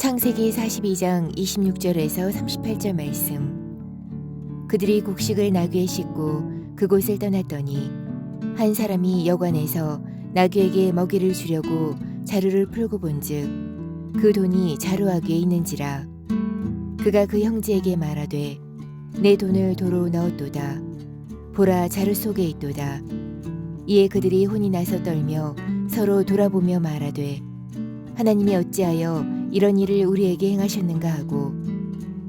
창세기 42장 26절에서 38절 말씀. 그들이 곡식을 나귀에 싣고 그곳을 떠났더니 한 사람이 여관에서 나귀에게 먹이를 주려고 자루를 풀고 본즉 그 돈이 자루아귀에 있는지라. 그가 그 형제에게 말하되 내 돈을 도로 넣었도다. 보라, 자루 속에 있도다. 이에 그들이 혼이 나서 떨며 서로 돌아보며 말하되 하나님이 어찌하여 이런 일을 우리에게 행하셨는가 하고,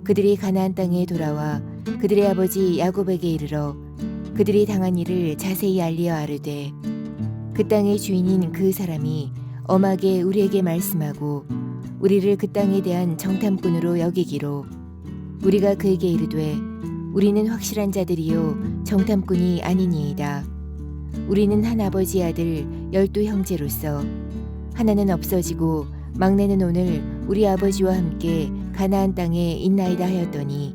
그들이 가나안 땅에 돌아와 그들의 아버지 야곱에게 이르러 그들이 당한 일을 자세히 알리어 아르되, 그 땅의 주인인 그 사람이 엄하게 우리에게 말씀하고 우리를 그 땅에 대한 정탐꾼으로 여기기로, 우리가 그에게 이르되 우리는 확실한 자들이요 정탐꾼이 아니니이다. 우리는 한 아버지의 아들 12 형제로서 하나는 없어지고 막내는 오늘 우리 아버지와 함께 가나안 땅에 있나이다 하였더니,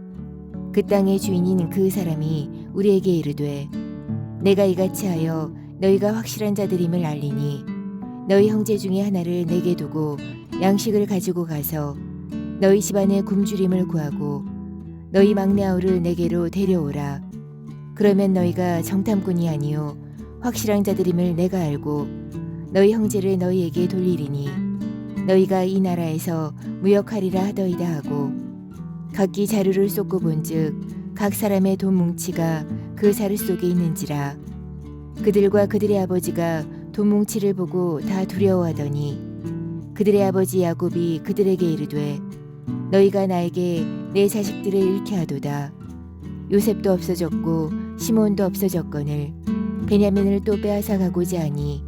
그 땅의 주인인 그 사람이 우리에게 이르되 내가 이같이 하여 너희가 확실한 자들임을 알리니 너희 형제 중에 하나를 내게 두고 양식을 가지고 가서 너희 집안의 굶주림을 구하고 너희 막내 아우를 내게로 데려오라. 그러면 너희가 정탐꾼이 아니요 확실한 자들임을 내가 알고 너희 형제를 너희에게 돌리리니 너희가 이 나라에서 무역하리라 하더이다 하고, 각기 자루를 쏟고 본즉 각 사람의 돈 뭉치가 그 자루 속에 있는지라. 그들과 그들의 아버지가 돈 뭉치를 보고 다 두려워하더니 그들의 아버지 야곱이 그들에게 이르되 너희가 나에게 내 자식들을 잃게 하도다. 요셉도 없어졌고 시몬도 없어졌거늘 베냐민을 또 빼앗아 가고자 하니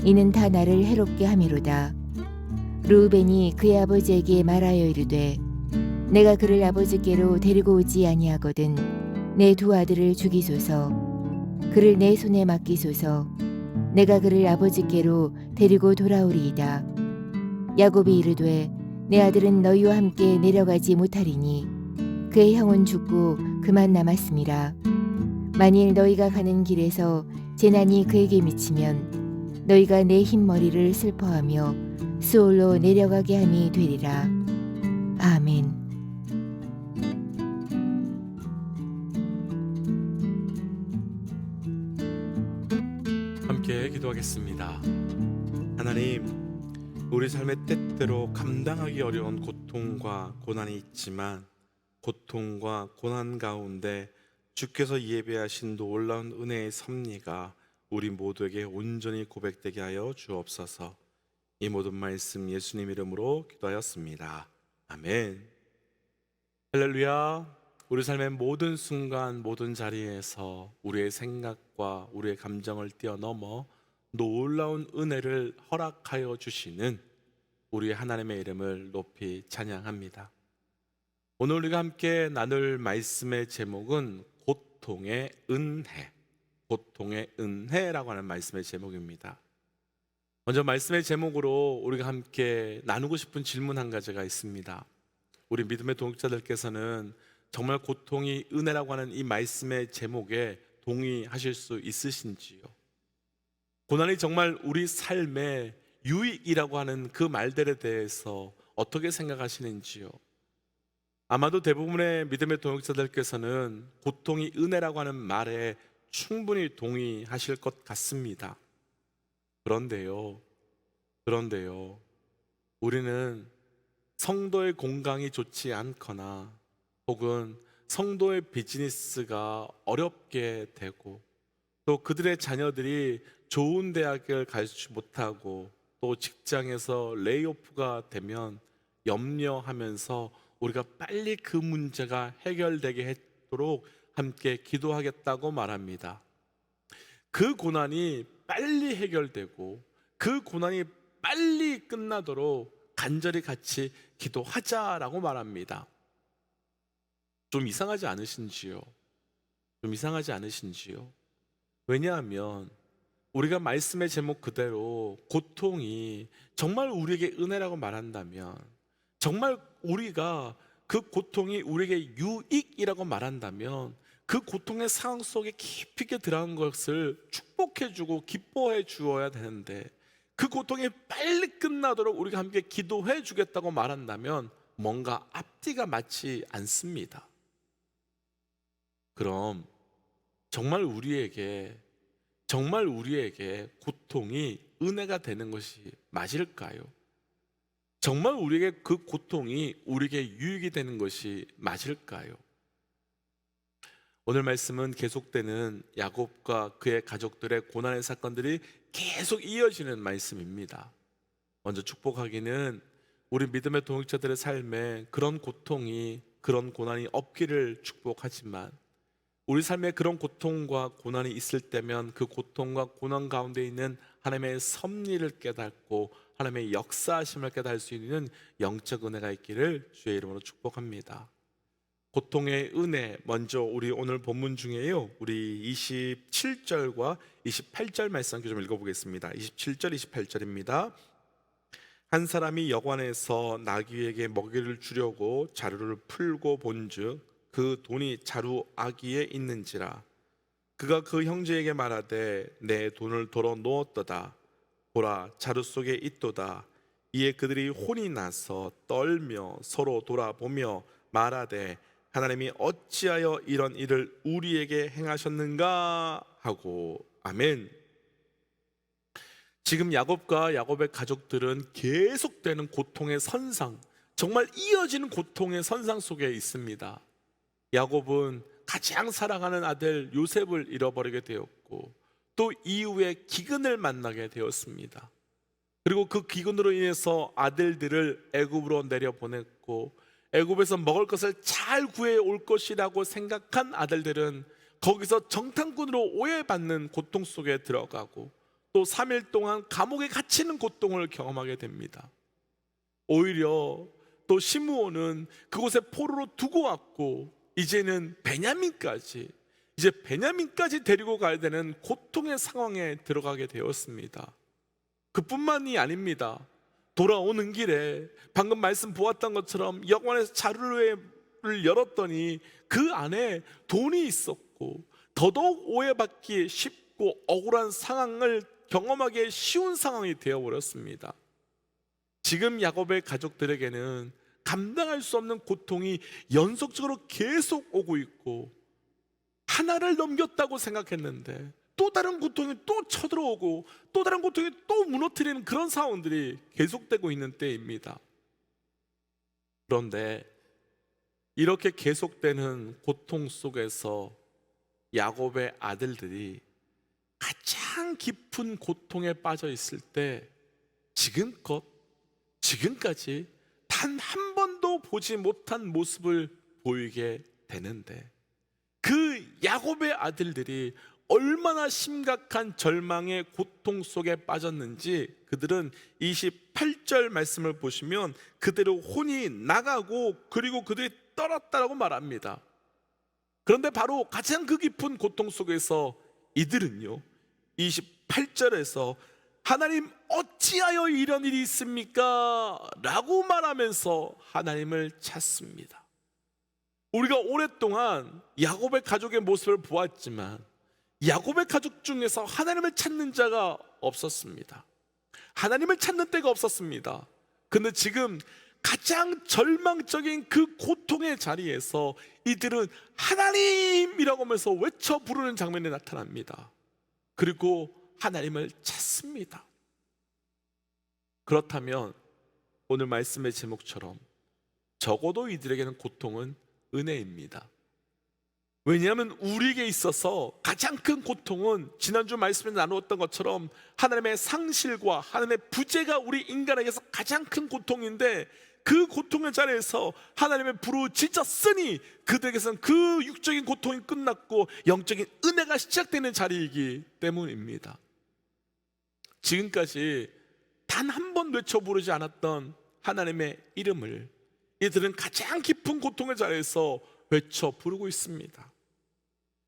이는 다 나를 해롭게 함이로다. 르우벤이 그의 아버지에게 말하여 이르되 내가 그를 아버지께로 데리고 오지 아니하거든 내 두 아들을 죽이소서. 그를 내 손에 맡기소서. 내가 그를 아버지께로 데리고 돌아오리이다. 야곱이 이르되 내 아들은 너희와 함께 내려가지 못하리니 그의 형은 죽고 그만 남았음이라. 만일 너희가 가는 길에서 재난이 그에게 미치면 너희가 내 흰 머리를 슬퍼하며 수올로 내려가게 함이 되리라. 아멘. 함께 기도하겠습니다. 하나님, 우리 삶의 때때로 감당하기 어려운 고통과 고난이 있지만 고통과 고난 가운데 주께서 예배하신 놀라운 은혜의 섭리가 우리 모두에게 온전히 고백되게 하여 주옵소서. 이 모든 말씀 예수님 이름으로 기도하였습니다. 아멘. 할렐루야. 우리 삶의 모든 순간 모든 자리에서 우리의 생각과 우리의 감정을 뛰어넘어 놀라운 은혜를 허락하여 주시는 우리 하나님의 이름을 높이 찬양합니다. 오늘 우리가 함께 나눌 말씀의 제목은 고통의 은혜, 고통의 은혜라고 하는 말씀의 제목입니다. 먼저 말씀의 제목으로 우리가 함께 나누고 싶은 질문 한 가지가 있습니다. 우리 믿음의 동역자들께서는 정말 고통이 은혜라고 하는 이 말씀의 제목에 동의하실 수 있으신지요? 고난이 정말 우리 삶의 유익이라고 하는 그 말들에 대해서 어떻게 생각하시는지요? 아마도 대부분의 믿음의 동역자들께서는 고통이 은혜라고 하는 말에 충분히 동의하실 것 같습니다. 그런데요, 우리는 성도의 건강이 좋지 않거나 혹은 성도의 비즈니스가 어렵게 되고 또 그들의 자녀들이 좋은 대학을 가지 못하고 또 직장에서 레이오프가 되면 염려하면서 우리가 빨리 그 문제가 해결되게 하도록 함께 기도하겠다고 말합니다. 그 고난이 빨리 해결되고 그 고난이 빨리 끝나도록 간절히 같이 기도하자라고 말합니다. 좀 이상하지 않으신지요? 왜냐하면 우리가 말씀의 제목 그대로 고통이 정말 우리에게 은혜라고 말한다면, 정말 우리가 그 고통이 우리에게 유익이라고 말한다면 그 고통의 상황 속에 깊이 있게 들어간 것을 축복해주고 기뻐해 주어야 되는데, 그 고통이 빨리 끝나도록 우리가 함께 기도해 주겠다고 말한다면 뭔가 앞뒤가 맞지 않습니다. 그럼 정말 우리에게 고통이 은혜가 되는 것이 맞을까요? 정말 우리에게 그 고통이 우리에게 유익이 되는 것이 맞을까요? 오늘 말씀은 계속되는 야곱과 그의 가족들의 고난의 사건들이 계속 이어지는 말씀입니다. 먼저 축복하기는 우리 믿음의 동역자들의 삶에 그런 고통이, 그런 고난이 없기를 축복하지만, 우리 삶에 그런 고통과 고난이 있을 때면 그 고통과 고난 가운데 있는 하나님의 섭리를 깨닫고 하나님의 역사하심을 깨달을 수 있는 영적 은혜가 있기를 주의 이름으로 축복합니다. 고통의 은혜, 먼저 우리 오늘 본문 중에요, 우리 27절과 28절 말씀 함께 좀 읽어보겠습니다. 27절 28절입니다. 한 사람이 여관에서 나귀에게 먹이를 주려고 자루를 풀고 본즉 그 돈이 자루 아기에 있는지라. 그가 그 형제에게 말하되 내 돈을 도로 놓았도다. 보라, 자루 속에 있도다. 이에 그들이 혼이 나서 떨며 서로 돌아보며 말하되 하나님이 어찌하여 이런 일을 우리에게 행하셨는가 하고. 아멘. 지금 야곱과 야곱의 가족들은 계속되는 고통의 선상, 정말 이어지는 고통의 선상 속에 있습니다. 야곱은 가장 사랑하는 아들 요셉을 잃어버리게 되었고, 또 이후에 기근을 만나게 되었습니다. 그리고 그 기근으로 인해서 아들들을 애굽으로 내려보냈고, 애굽에서 먹을 것을 잘 구해올 것이라고 생각한 아들들은 거기서 정탐꾼으로 오해받는 고통 속에 들어가고, 또 3일 동안 감옥에 갇히는 고통을 경험하게 됩니다. 오히려 또 시므온은 그곳에 포로로 두고 왔고, 이제는 베냐민까지 데리고 가야 되는 고통의 상황에 들어가게 되었습니다. 그뿐만이 아닙니다. 돌아오는 길에 방금 말씀 보았던 것처럼 여관에서 자루를 열었더니 그 안에 돈이 있었고, 더더욱 오해받기 쉽고 억울한 상황을 경험하기 쉬운 상황이 되어버렸습니다. 지금 야곱의 가족들에게는 감당할 수 없는 고통이 연속적으로 계속 오고 있고, 하나를 넘겼다고 생각했는데 또 다른 고통이 또 쳐들어오고, 또 다른 고통이 또 무너뜨리는 그런 상황들이 계속되고 있는 때입니다. 그런데 이렇게 계속되는 고통 속에서 야곱의 아들들이 가장 깊은 고통에 빠져 있을 때 지금까지 단 한 번도 보지 못한 모습을 보이게 되는데, 그 야곱의 아들들이 얼마나 심각한 절망의 고통 속에 빠졌는지 그들은 28절 말씀을 보시면 그대로 혼이 나가고 그리고 그들이 떨었다라고 말합니다. 그런데 바로 가장 그 깊은 고통 속에서 이들은요, 28절에서 하나님 어찌하여 이런 일이 있습니까? 라고 말하면서 하나님을 찾습니다. 우리가 오랫동안 야곱의 가족의 모습을 보았지만 야곱의 가족 중에서 하나님을 찾는 자가 없었습니다. 하나님을 찾는 때가 없었습니다. 근데 지금 가장 절망적인 그 고통의 자리에서 이들은 하나님이라고 하면서 외쳐 부르는 장면이 나타납니다. 그리고 하나님을 찾습니다. 그렇다면 오늘 말씀의 제목처럼 적어도 이들에게는 고통은 은혜입니다. 왜냐하면 우리에게 있어서 가장 큰 고통은 지난주 말씀에 나누었던 것처럼 하나님의 상실과 하나님의 부재가 우리 인간에게서 가장 큰 고통인데, 그 고통의 자리에서 하나님의 부르짖었으니 그들에게서는 그 육적인 고통이 끝났고 영적인 은혜가 시작되는 자리이기 때문입니다. 지금까지 단 한 번 외쳐 부르지 않았던 하나님의 이름을 이들은 가장 깊은 고통의 자리에서 외쳐 부르고 있습니다.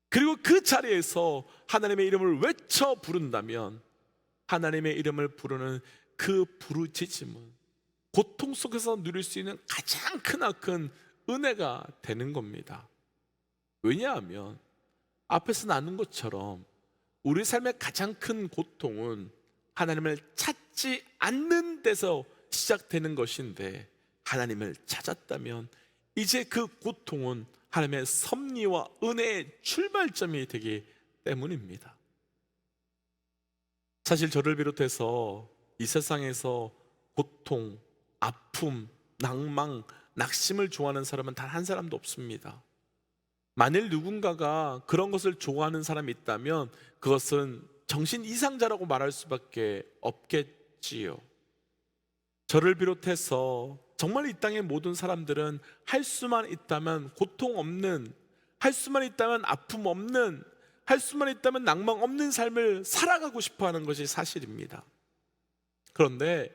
그리고 그 자리에서 하나님의 이름을 외쳐 부른다면 하나님의 이름을 부르는 그 부르짖음은 고통 속에서 누릴 수 있는 가장 크나큰 은혜가 되는 겁니다. 왜냐하면 앞에서 나눈 것처럼 우리 삶의 가장 큰 고통은 하나님을 찾지 않는 데서 시작되는 것인데, 하나님을 찾았다면 이제 그 고통은 하나님의 섭리와 은혜의 출발점이 되기 때문입니다. 사실 저를 비롯해서 이 세상에서 고통, 아픔, 낭망, 낙심을 좋아하는 사람은 단 한 사람도 없습니다. 만일 누군가가 그런 것을 좋아하는 사람이 있다면 그것은 정신 이상자라고 말할 수밖에 없겠지요. 저를 비롯해서 정말 이 땅의 모든 사람들은 할 수만 있다면 고통 없는, 할 수만 있다면 아픔 없는, 할 수만 있다면 낭망 없는 삶을 살아가고 싶어 하는 것이 사실입니다. 그런데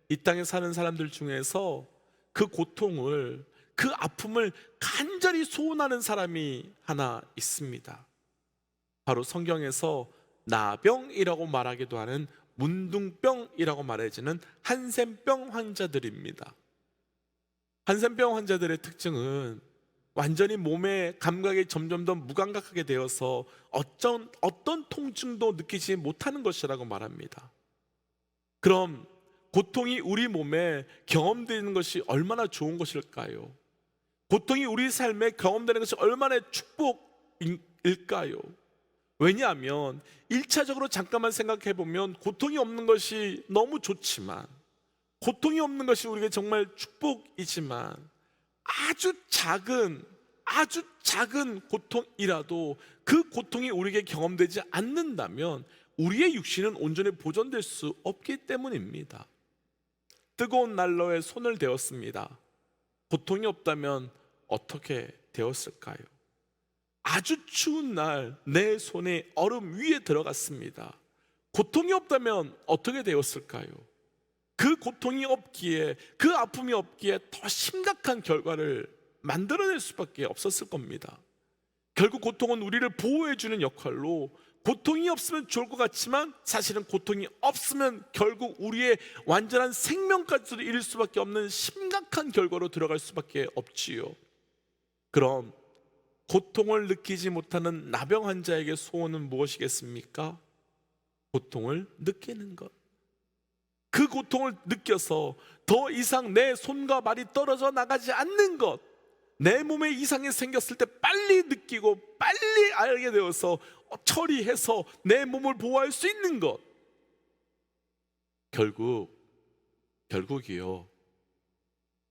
이 땅에 사는 사람들 중에서 그 고통을, 그 아픔을 간절히 소원하는 사람이 하나 있습니다. 바로 성경에서 나병이라고 말하기도 하는 문둥병이라고 말해지는 한센병 환자들입니다. 한센병 환자들의 특징은 완전히 몸의 감각이 점점 더 무감각하게 되어서 어떤 통증도 느끼지 못하는 것이라고 말합니다. 그럼 고통이 우리 몸에 경험되는 것이 얼마나 좋은 것일까요? 고통이 우리 삶에 경험되는 것이 얼마나 축복일까요? 왜냐하면 1차적으로 잠깐만 생각해 보면 고통이 없는 것이 너무 좋지만, 고통이 없는 것이 우리에게 정말 축복이지만, 아주 작은 고통이라도 그 고통이 우리에게 경험되지 않는다면 우리의 육신은 온전히 보존될 수 없기 때문입니다. 뜨거운 난로에 손을 대었습니다. 고통이 없다면 어떻게 되었을까요? 아주 추운 날 내 손이 얼음 위에 들어갔습니다. 고통이 없다면 어떻게 되었을까요? 그 고통이 없기에, 그 아픔이 없기에 더 심각한 결과를 만들어낼 수밖에 없었을 겁니다. 결국 고통은 우리를 보호해주는 역할로, 고통이 없으면 좋을 것 같지만 사실은 고통이 없으면 결국 우리의 완전한 생명까지도 잃을 수밖에 없는 심각한 결과로 들어갈 수밖에 없지요. 그럼 고통을 느끼지 못하는 나병 환자에게 소원은 무엇이겠습니까? 고통을 느끼는 것. 그 고통을 느껴서 더 이상 내 손과 발이 떨어져 나가지 않는 것, 내 몸에 이상이 생겼을 때 빨리 느끼고 빨리 알게 되어서 처리해서 내 몸을 보호할 수 있는 것. 결국이요,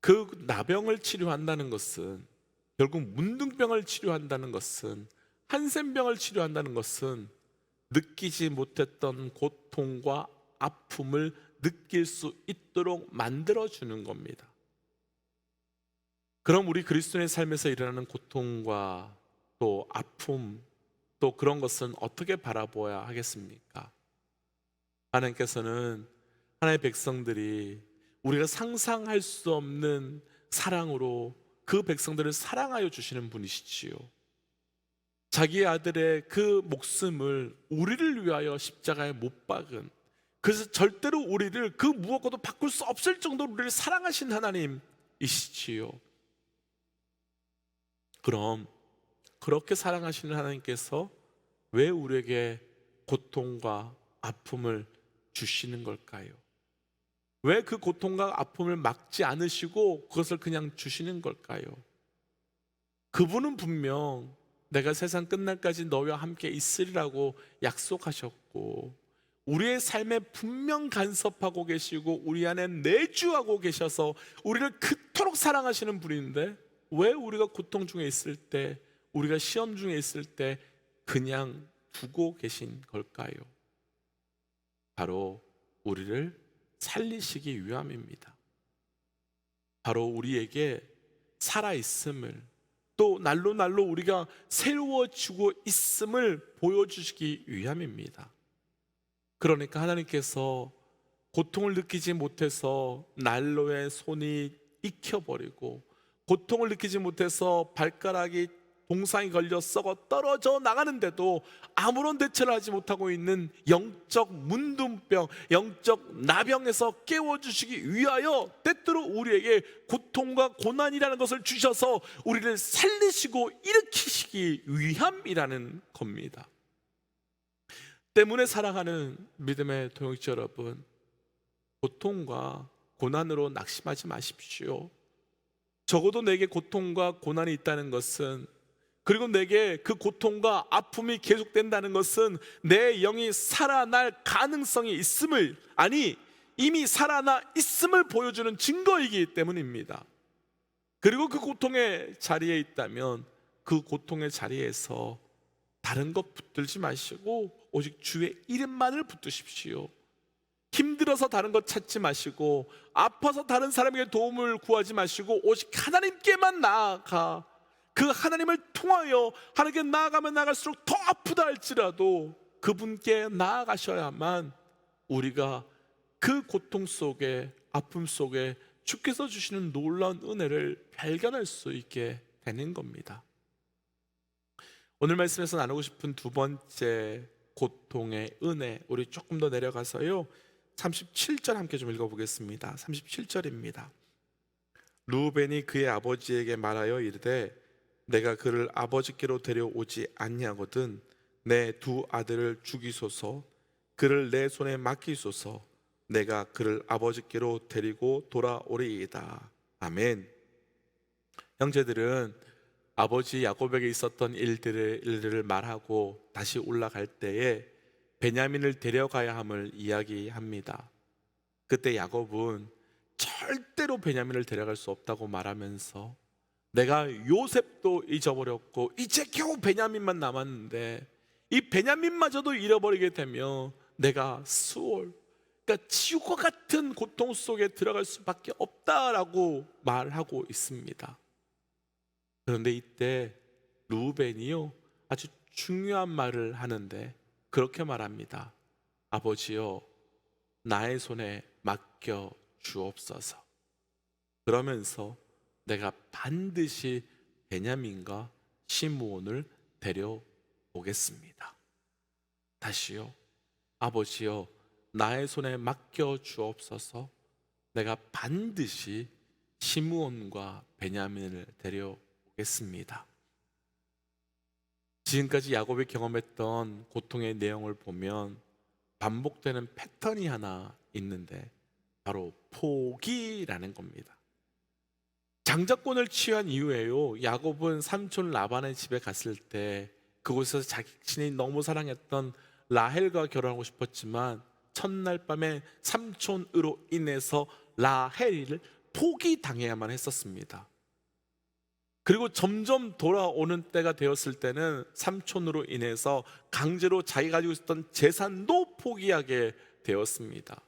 그 나병을 치료한다는 것은, 결국 문둥병을 치료한다는 것은, 한센병을 치료한다는 것은 느끼지 못했던 고통과 아픔을 느낄 수 있도록 만들어주는 겁니다. 그럼 우리 그리스도인의 삶에서 일어나는 고통과 또 아픔, 또 그런 것은 어떻게 바라보아야 하겠습니까? 하나님께서는 하나님의 백성들이 우리가 상상할 수 없는 사랑으로 그 백성들을 사랑하여 주시는 분이시지요. 자기의 아들의 그 목숨을 우리를 위하여 십자가에 못 박은, 그래서 절대로 우리를 그 무엇과도 바꿀 수 없을 정도로 우리를 사랑하신 하나님이시지요. 그럼 그렇게 사랑하시는 하나님께서 왜 우리에게 고통과 아픔을 주시는 걸까요? 왜 그 고통과 아픔을 막지 않으시고 그것을 그냥 주시는 걸까요? 그분은 분명 내가 세상 끝날까지 너와 함께 있으리라고 약속하셨고, 우리의 삶에 분명 간섭하고 계시고 우리 안에 내주하고 계셔서 우리를 그토록 사랑하시는 분인데, 왜 우리가 고통 중에 있을 때, 우리가 시험 중에 있을 때 그냥 두고 계신 걸까요? 바로 우리를 살리시기 위함입니다. 바로 우리에게 살아있음을, 또 날로 우리가 새로워지고 있음을 보여주시기 위함입니다. 그러니까 하나님께서 고통을 느끼지 못해서 난로의 손이 익혀버리고, 고통을 느끼지 못해서 발가락이 동상이 걸려 썩어 떨어져 나가는데도 아무런 대처를 하지 못하고 있는 영적 문둥병, 영적 나병에서 깨워주시기 위하여 때때로 우리에게 고통과 고난이라는 것을 주셔서 우리를 살리시고 일으키시기 위함이라는 겁니다. 때문에 사랑하는 믿음의 동역자 여러분, 고통과 고난으로 낙심하지 마십시오. 적어도 내게 고통과 고난이 있다는 것은, 그리고 내게 그 고통과 아픔이 계속된다는 것은 내 영이 살아날 가능성이 있음을, 아니 이미 살아나 있음을 보여주는 증거이기 때문입니다. 그리고 그 고통의 자리에 있다면 그 고통의 자리에서 다른 것 붙들지 마시고 오직 주의 이름만을 붙드십시오. 힘들어서 다른 것 찾지 마시고, 아파서 다른 사람에게 도움을 구하지 마시고, 오직 하나님께만 나아가 그 하나님을 통하여 하나님께 나아가면 나아갈수록 더 아프다 할지라도 그분께 나아가셔야만 우리가 그 고통 속에, 아픔 속에 주께서 주시는 놀라운 은혜를 발견할 수 있게 되는 겁니다. 오늘 말씀에서 나누고 싶은 두 번째 고통의 은혜, 우리 조금 더 내려가서요 37절 함께 좀 읽어보겠습니다. 37절입니다. 루벤이 그의 아버지에게 말하여 이르되 내가 그를 아버지께로 데려오지 아니하거든 내 두 아들을 죽이소서, 그를 내 손에 맡기소서. 내가 그를 아버지께로 데리고 돌아오리이다. 아멘. 형제들은 아버지 야곱에게 있었던 일들을 말하고 다시 올라갈 때에 베냐민을 데려가야 함을 이야기합니다. 그때 야곱은 절대로 베냐민을 데려갈 수 없다고 말하면서 내가 요셉도 잊어버렸고 이제 겨우 베냐민만 남았는데 이 베냐민마저도 잃어버리게 되면 내가 수월, 그러니까 지옥과 같은 고통 속에 들어갈 수밖에 없다라고 말하고 있습니다. 그런데 이때 루벤이요 아주 중요한 말을 하는데 그렇게 말합니다. 아버지여, 나의 손에 맡겨 주옵소서. 그러면서 내가 반드시 베냐민과 시므온을 데려오겠습니다. 다시요, 아버지여, 나의 손에 맡겨 주옵소서. 내가 반드시 시므온과 베냐민을 데려오겠습니다. 지금까지 야곱이 경험했던 고통의 내용을 보면 반복되는 패턴이 하나 있는데 바로 포기라는 겁니다. 장자권을 취한 이후에요 야곱은 삼촌 라반의 집에 갔을 때 그곳에서 자신이 너무 사랑했던 라헬과 결혼하고 싶었지만 첫날 밤에 삼촌으로 인해서 라헬을 포기당해야만 했었습니다. 그리고 점점 돌아오는 때가 되었을 때는 삼촌으로 인해서 강제로 자기가 가지고 있었던 재산도 포기하게 되었습니다.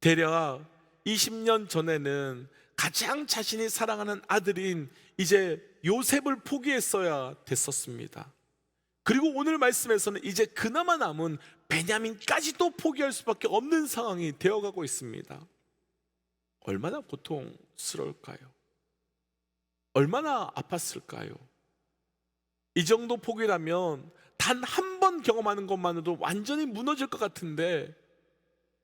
대략 20년 전에는 가장 자신이 사랑하는 아들인 이제 요셉을 포기했어야 됐었습니다. 그리고 오늘 말씀에서는 이제 그나마 남은 베냐민까지도 포기할 수밖에 없는 상황이 되어가고 있습니다. 얼마나 고통스러울까요? 얼마나 아팠을까요? 이 정도 포기라면 단 한 번 경험하는 것만으로도 완전히 무너질 것 같은데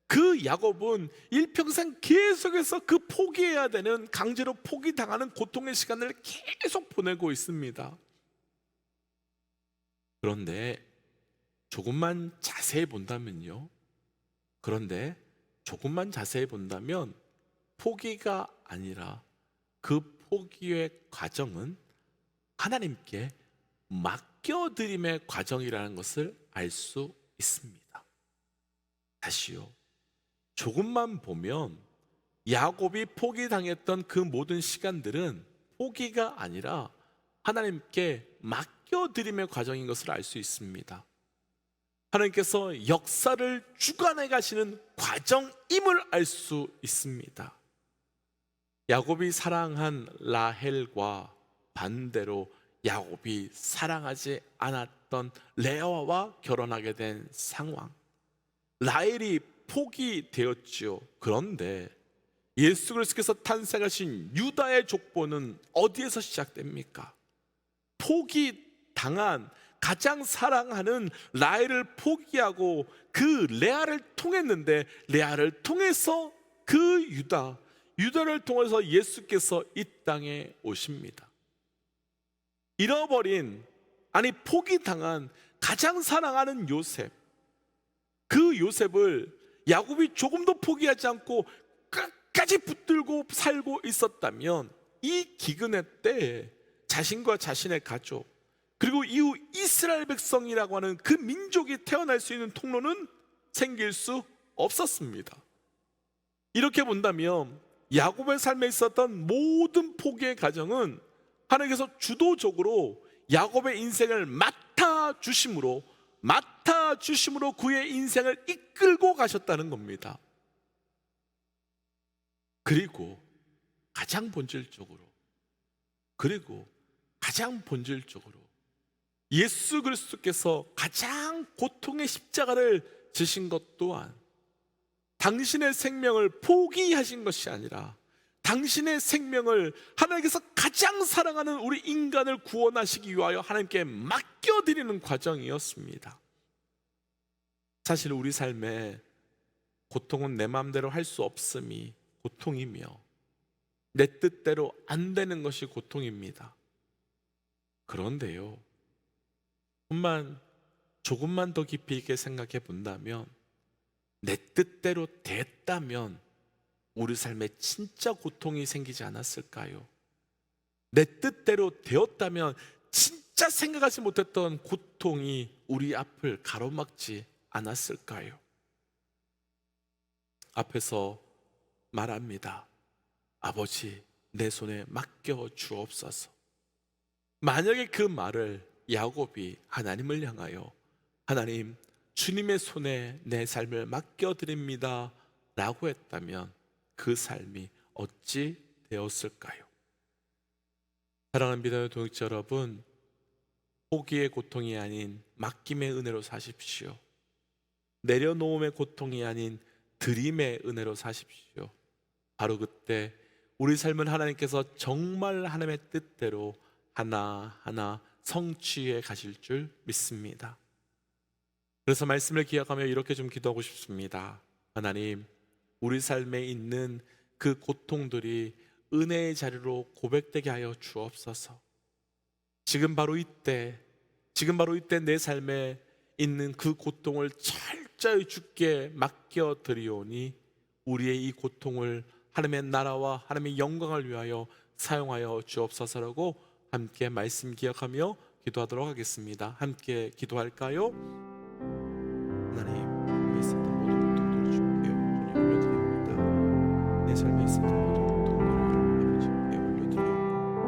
그 야곱은 일평생 계속해서 그 포기해야 되는, 강제로 포기당하는 고통의 시간을 계속 보내고 있습니다. 그런데 조금만 자세히 본다면요, 포기가 아니라 그 포기의 과정은 하나님께 맡겨드림의 과정이라는 것을 알 수 있습니다. 다시요, 조금만 보면 야곱이 포기당했던 그 모든 시간들은 포기가 아니라 하나님께 맡겨드림의 과정인 것을 알 수 있습니다. 하나님께서 역사를 주관해 가시는 과정임을 알 수 있습니다. 야곱이 사랑한 라헬과 반대로 야곱이 사랑하지 않았던 레아와 결혼하게 된 상황, 라헬이 포기되었지요. 그런데 예수 그리스도께서 탄생하신 유다의 족보는 어디에서 시작됩니까? 포기당한, 가장 사랑하는 라헬을 포기하고 그 레아를 통했는데 레아를 통해서 그 유다를 통해서 예수께서 이 땅에 오십니다. 잃어버린, 아니 포기당한 가장 사랑하는 요셉, 그 요셉을 야곱이 조금도 포기하지 않고 끝까지 붙들고 살고 있었다면 이 기근의 때에 자신과 자신의 가족, 그리고 이후 이스라엘 백성이라고 하는 그 민족이 태어날 수 있는 통로는 생길 수 없었습니다. 이렇게 본다면 야곱의 삶에 있었던 모든 포기의 과정은 하나님께서 주도적으로 야곱의 인생을 맡아주심으로 그의 인생을 이끌고 가셨다는 겁니다. 그리고 가장 본질적으로 예수 그리스도께서 가장 고통의 십자가를 지신 것 또한 당신의 생명을 포기하신 것이 아니라 당신의 생명을 하나님께서 가장 사랑하는 우리 인간을 구원하시기 위하여 하나님께 맡겨드리는 과정이었습니다. 사실 우리 삶에 고통은 내 마음대로 할 수 없음이 고통이며 내 뜻대로 안 되는 것이 고통입니다. 그런데요, 조금만 더 깊이 있게 생각해 본다면 내 뜻대로 됐다면 우리 삶에 진짜 고통이 생기지 않았을까요? 내 뜻대로 되었다면 진짜 생각하지 못했던 고통이 우리 앞을 가로막지 않았을까요? 앞에서 말합니다. 아버지, 내 손에 맡겨 주옵소서. 만약에 그 말을 야곱이 하나님을 향하여 하나님, 주님의 손에 내 삶을 맡겨드립니다 라고 했다면 그 삶이 어찌 되었을까요? 사랑하는 믿음의 동역자 여러분, 포기의 고통이 아닌 맡김의 은혜로 사십시오. 내려놓음의 고통이 아닌 드림의 은혜로 사십시오. 바로 그때 우리 삶은 하나님께서 정말 하나님의 뜻대로 하나하나 성취해 가실 줄 믿습니다. 그래서 말씀을 기억하며 이렇게 좀 기도하고 싶습니다. 하나님, 우리 삶에 있는 그 고통들이 은혜의 자리로 고백되게 하여 주옵소서. 지금 바로 이때 내 삶에 있는 그 고통을 철저히 주께 맡겨드리오니 우리의 이 고통을 하나님의 나라와 하나님의 영광을 위하여 사용하여 주옵소서라고 함께 말씀 기억하며 기도하도록 하겠습니다. 함께 기도할까요? 하나님, 삶에 있었던 모든 고통들을 주께 올려드립니다. 내 삶에 있었던 모든 고통들을 아버지께 올려드리고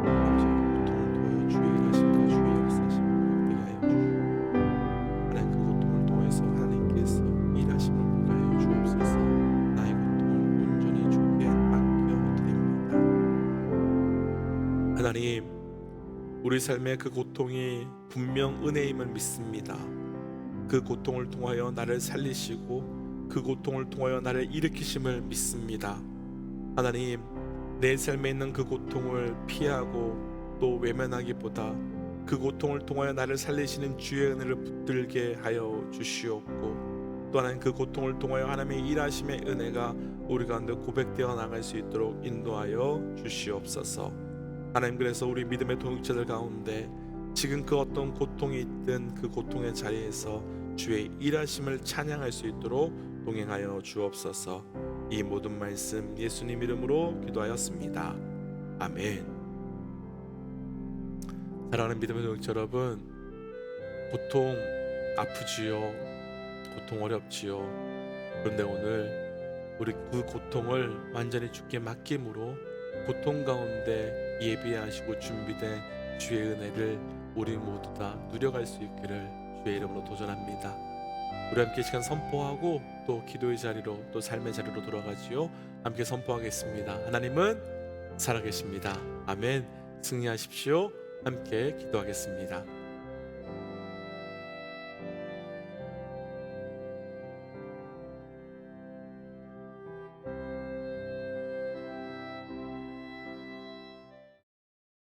아버지의 고통을 도와여 주의 일하심과 주의 역사심을 되게 하여 주시고 하나님, 그 고통을 통해서 하나님께서 일하심을 보게 하여 주옵소서. 나의 고통을 온전히 주께 맡겨드립니다. 하나님, 우리 삶의 그 고통이 분명 은혜임을 믿습니다. 그 고통을 통하여 나를 살리시고 그 고통을 통하여 나를 일으키심을 믿습니다. 하나님, 내 삶에 있는 그 고통을 피하고 또 외면하기보다 그 고통을 통하여 나를 살리시는 주의 은혜를 붙들게 하여 주시옵고 또 하나님, 그 고통을 통하여 하나님의 일하심의 은혜가 우리 가운데 고백되어 나갈 수 있도록 인도하여 주시옵소서. 하나님, 그래서 우리 믿음의 동역자들 가운데 지금 그 어떤 고통이 있든 그 고통의 자리에서 주의 일하심을 찬양할 수 있도록 동행하여 주옵소서. 이 모든 말씀 예수님 이름으로 기도하였습니다. 아멘. 사랑하는 믿음의 동역자 여러분, 고통 아프지요, 고통 어렵지요. 그런데 오늘 우리 그 고통을 완전히 주께 맡김으로 고통 가운데 예비하시고 준비된 주의 은혜를 우리 모두 다 누려갈 수 있기를 주의 이름으로 도전합니다. 우리 함께 시간 선포하고 또 기도의 자리로 또 삶의 자리로 돌아가지요. 함께 선포하겠습니다. 하나님은 살아계십니다. 아멘. 승리하십시오. 함께 기도하겠습니다.